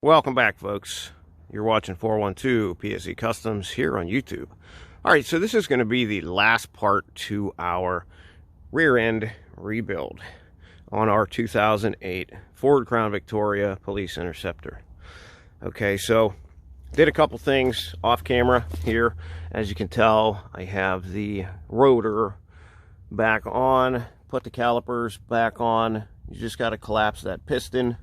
Welcome back, folks. You're watching 412 PSE Customs here on YouTube. All right, so this is going to be the last part to our rear end rebuild on our 2008 Ford Crown Victoria Police Interceptor. Okay, so did a couple things off camera here. As you can tell, I have the rotor back on, put the calipers back on. You just got to collapse that piston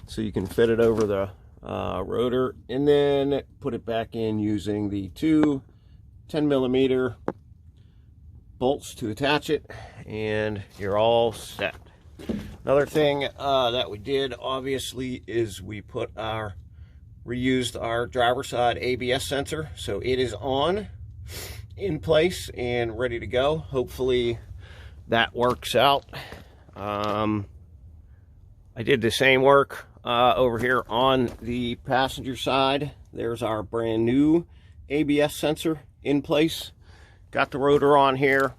so you can fit it over the rotor, and then put it back in using the two 10mm bolts to attach it, and you're all set. Another thing that we did, obviously, is we reused our driver's side ABS sensor, so it is on, in place, and ready to go. Hopefully that works out. I did the same work over here on the passenger side. There's our brand new ABS sensor in place. Got the rotor on here.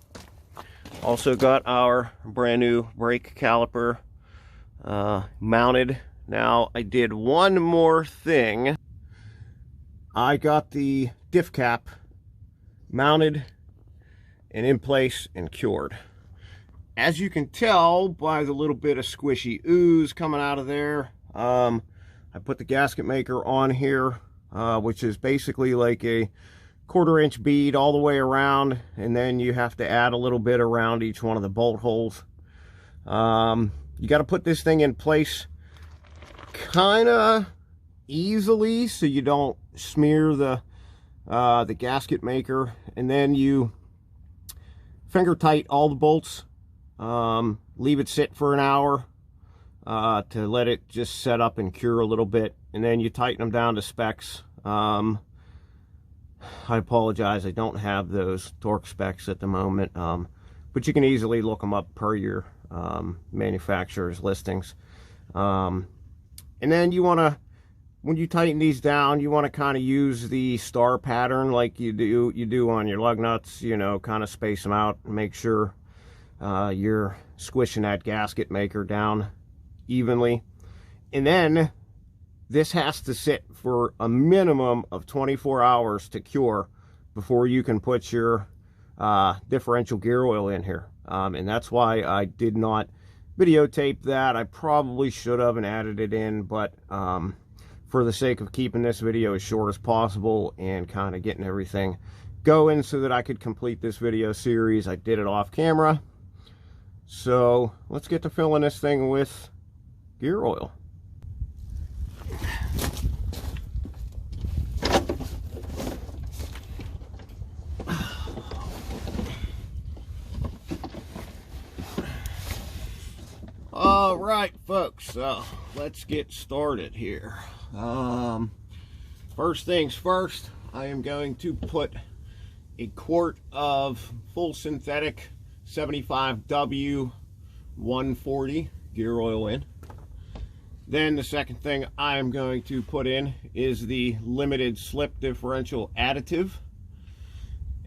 Also got our brand new brake caliper mounted. Now, I did one more thing. I got the diff cap mounted and in place and cured. As you can tell by the little bit of squishy ooze coming out of there, I put the gasket maker on here, which is basically like a 1/4 inch bead all the way around, and then you have to add a little bit around each one of the bolt holes. You got to put this thing in place kind of easily so you don't smear the gasket maker, and then you finger tight all the bolts. Leave it sit for an hour to let it just set up and cure a little bit, and then you tighten them down to specs. I apologize, I don't have those torque specs at the moment, but you can easily look them up per your manufacturer's listings. And then you want to, when you tighten these down, you want to kind of use the star pattern like you do on your lug nuts. You know, kind of space them out and make sure you're squishing that gasket maker down evenly. And then this has to sit for a minimum of 24 hours to cure before you can put your differential gear oil in here. And that's why I did not videotape that. I probably should have and added it in, but for the sake of keeping this video as short as possible and kind of getting everything going so that I could complete this video series, I did it off camera. So let's get to filling this thing with gear oil. All right, folks, so let's get started here. First things first, I am going to put a quart of full synthetic 75W 140 gear oil in. Then the second thing I am going to put in is the limited slip differential additive,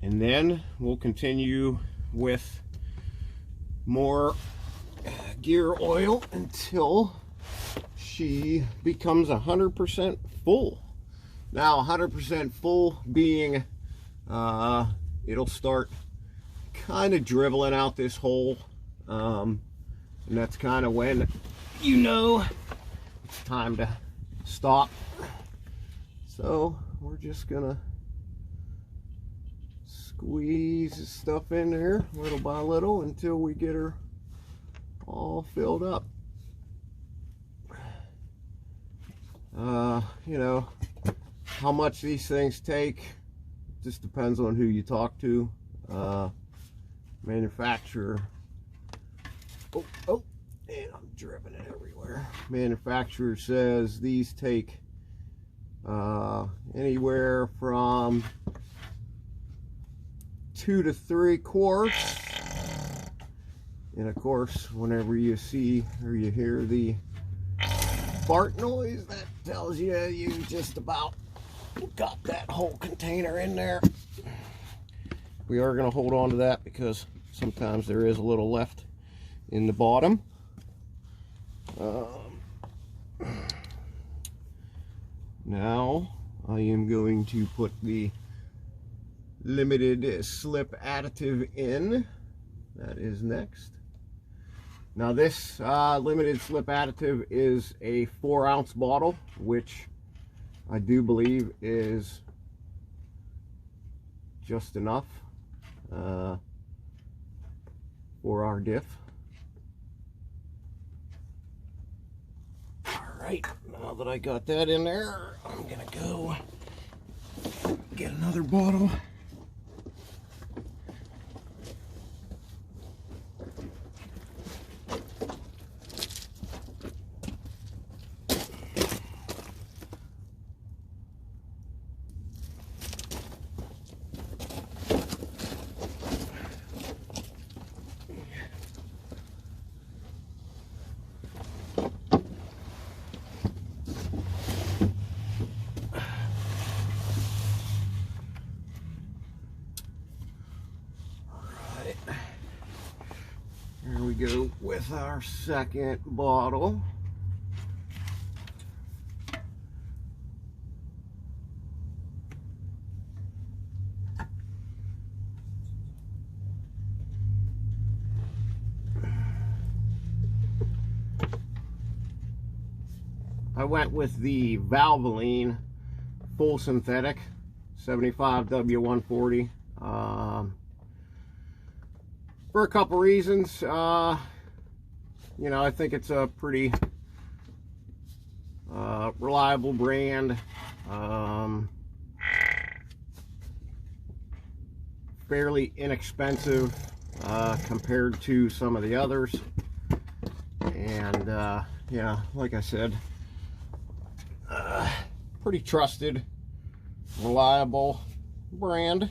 and then we'll continue with more gear oil until she becomes 100% full. Now, 100% full being it'll start kind of dribbling out this hole, and that's kind of when you know it's time to stop. So we're just gonna squeeze this stuff in there little by little until we get her all filled up. You know, how much these things take just depends on who you talk to. Manufacturer, and I'm dripping it everywhere. Manufacturer says these take anywhere from 2 to 3 quarts. And of course, whenever you see or you hear the fart noise, that tells you you just about got that whole container in there. We are going to hold on to that because sometimes there is a little left in the bottom. Now I am going to put the limited slip additive in. That is next. Now this limited slip additive is a 4-ounce bottle, which I do believe is just enough for our diff. Alright, now that I got that in there, I'm gonna go get another bottle. Here we go with our second bottle. I went with the Valvoline full synthetic 75W140. For a couple reasons. You know, I think it's a pretty reliable brand. Fairly inexpensive compared to some of the others. And yeah, like I said, pretty trusted, reliable brand.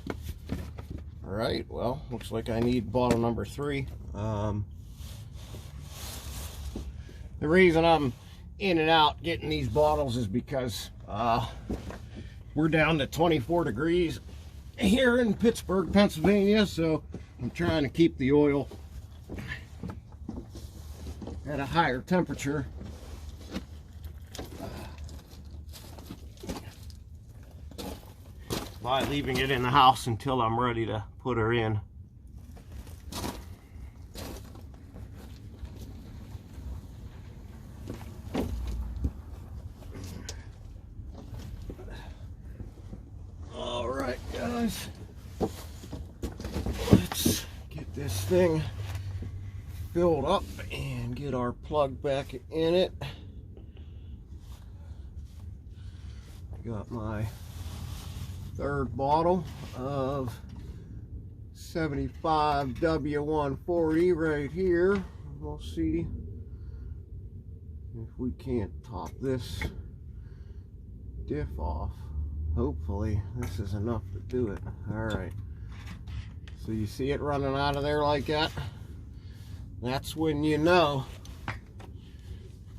All right, well, looks like I need bottle number 3. The reason I'm in and out getting these bottles is because we're down to 24 degrees here in Pittsburgh, Pennsylvania, so I'm trying to keep the oil at a higher temperature. By leaving it in the house until I'm ready to put her in. All right, guys, let's get this thing filled up and get our plug back in it. Got my third bottle of 75W140 right here. We'll see if we can't top this diff off. Hopefully this is enough to do it. Alright, so you see it running out of there like that? That's when you know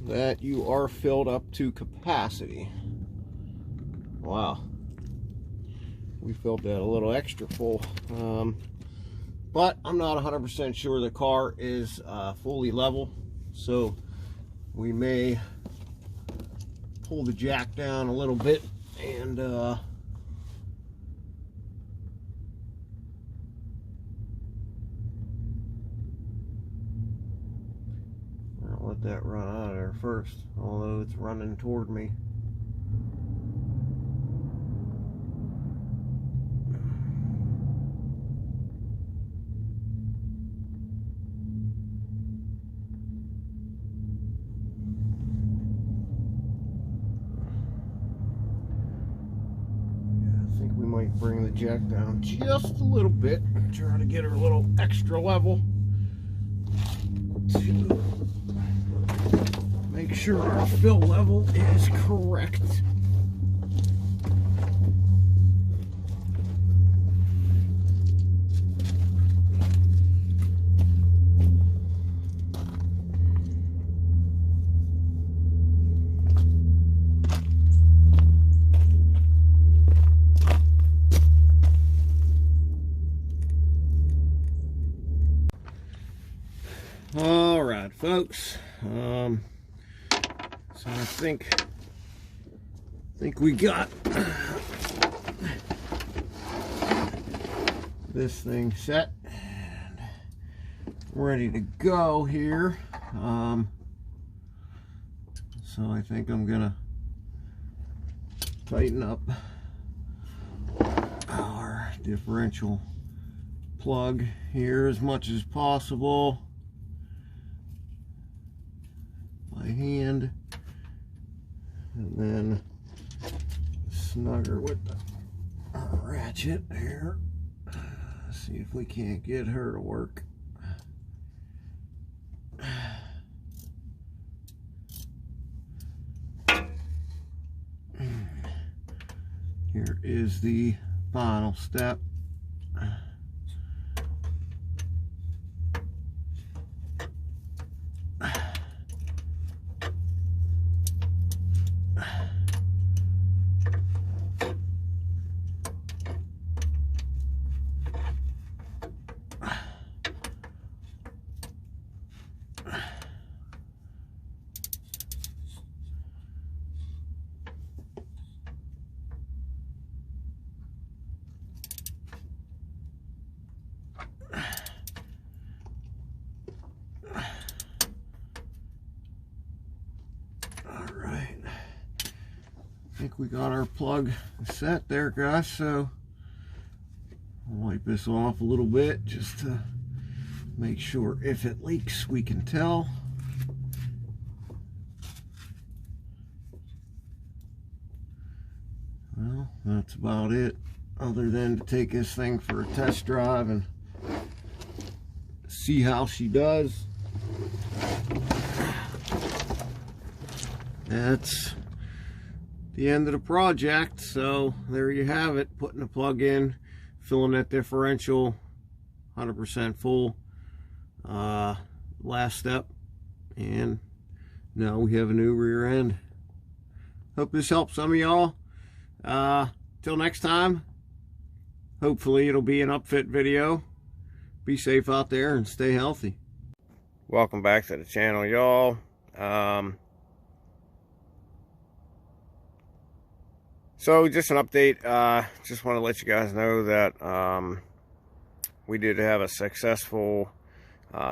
that you are filled up to capacity. Wow, we filled that a little extra full, but I'm not 100% sure the car is fully level, so we may pull the jack down a little bit and I'll let that run out of there first, although it's running toward me. Bring the jack down just a little bit, try to get her a little extra level to make sure our fill level is correct. All right, folks, so I think think we got this thing set and ready to go here. So I think I'm gonna tighten up our differential plug here as much as possible by hand, and then snugger with the ratchet here. See if we can't get her to work. Here is the final step. I think we got our plug set there, guys, so I'll wipe this off a little bit just to make sure if it leaks we can tell. Well, that's about it, other than to take this thing for a test drive and see how she does. That's the end of the project. So there you have it, putting the plug in, filling that differential 100% full. Last step, and now we have a new rear end. Hope this helps some of y'all. Till next time, hopefully it'll be an upfit video. Be safe out there and stay healthy. Welcome back to the channel, y'all. So just an update, just want to let you guys know that we did have a successful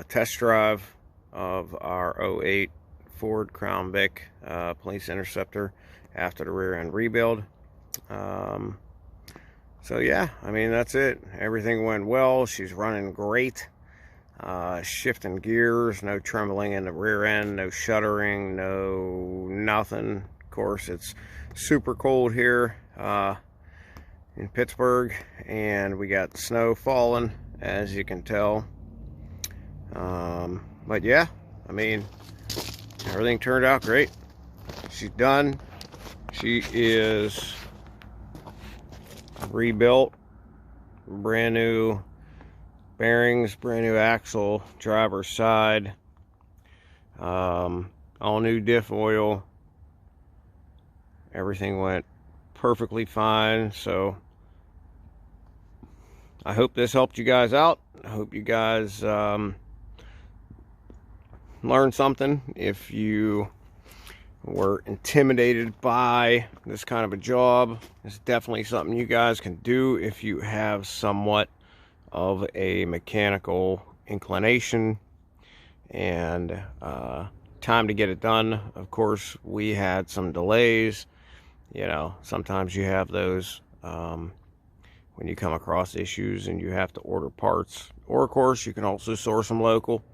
test drive of our 08 Ford Crown Vic Police Interceptor after the rear end rebuild. So yeah, I mean, that's it. Everything went well. She's running great. Shifting gears, no trembling in the rear end, no shuddering, no nothing. Of course, it's super cold here in Pittsburgh, and we got snow falling, as you can tell. But yeah, I mean, everything turned out great. She's done. She is rebuilt, brand new bearings, brand new axle, driver's side, all new diff oil. Everything went perfectly fine. So I hope this helped you guys out. I hope you guys learned something. If you were intimidated by this kind of a job, it's definitely something you guys can do if you have somewhat of a mechanical inclination and time to get it done. Of course, we had some delays. You know, sometimes you have those when you come across issues and you have to order parts, or of course you can also source them local,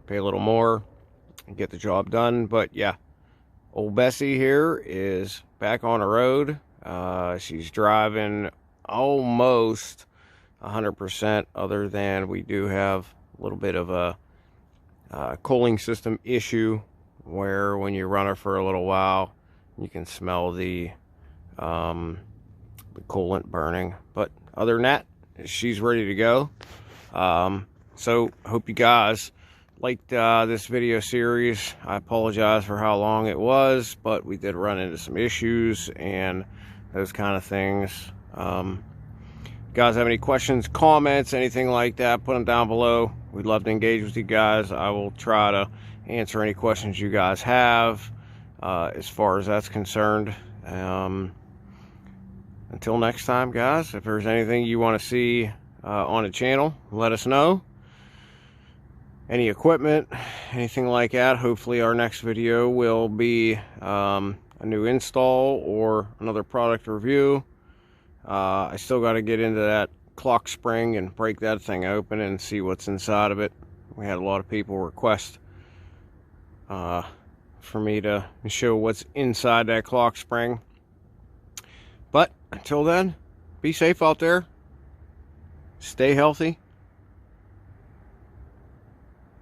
pay a little more and get the job done. But yeah, old Bessie here is back on the road. She's driving almost 100%, other than we do have a little bit of a cooling system issue, where when you run her for a little while you can smell the coolant burning. But other than that, she's ready to go. So hope you guys liked this video series. I apologize for how long it was, but we did run into some issues and those kind of things. Guys have any questions, comments, anything like that, put them down below. We'd love to engage with you guys. I will try to answer any questions you guys have as far as that's concerned. Until next time, guys, if there's anything you want to see on the channel, let us know. Any equipment, anything like that, hopefully our next video will be a new install or another product review. I still got to get into that clock spring and break that thing open and see what's inside of it. We had a lot of people request for me to show what's inside that clock spring. But until then, be safe out there, stay healthy,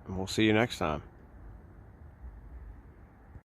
and we'll see you next time.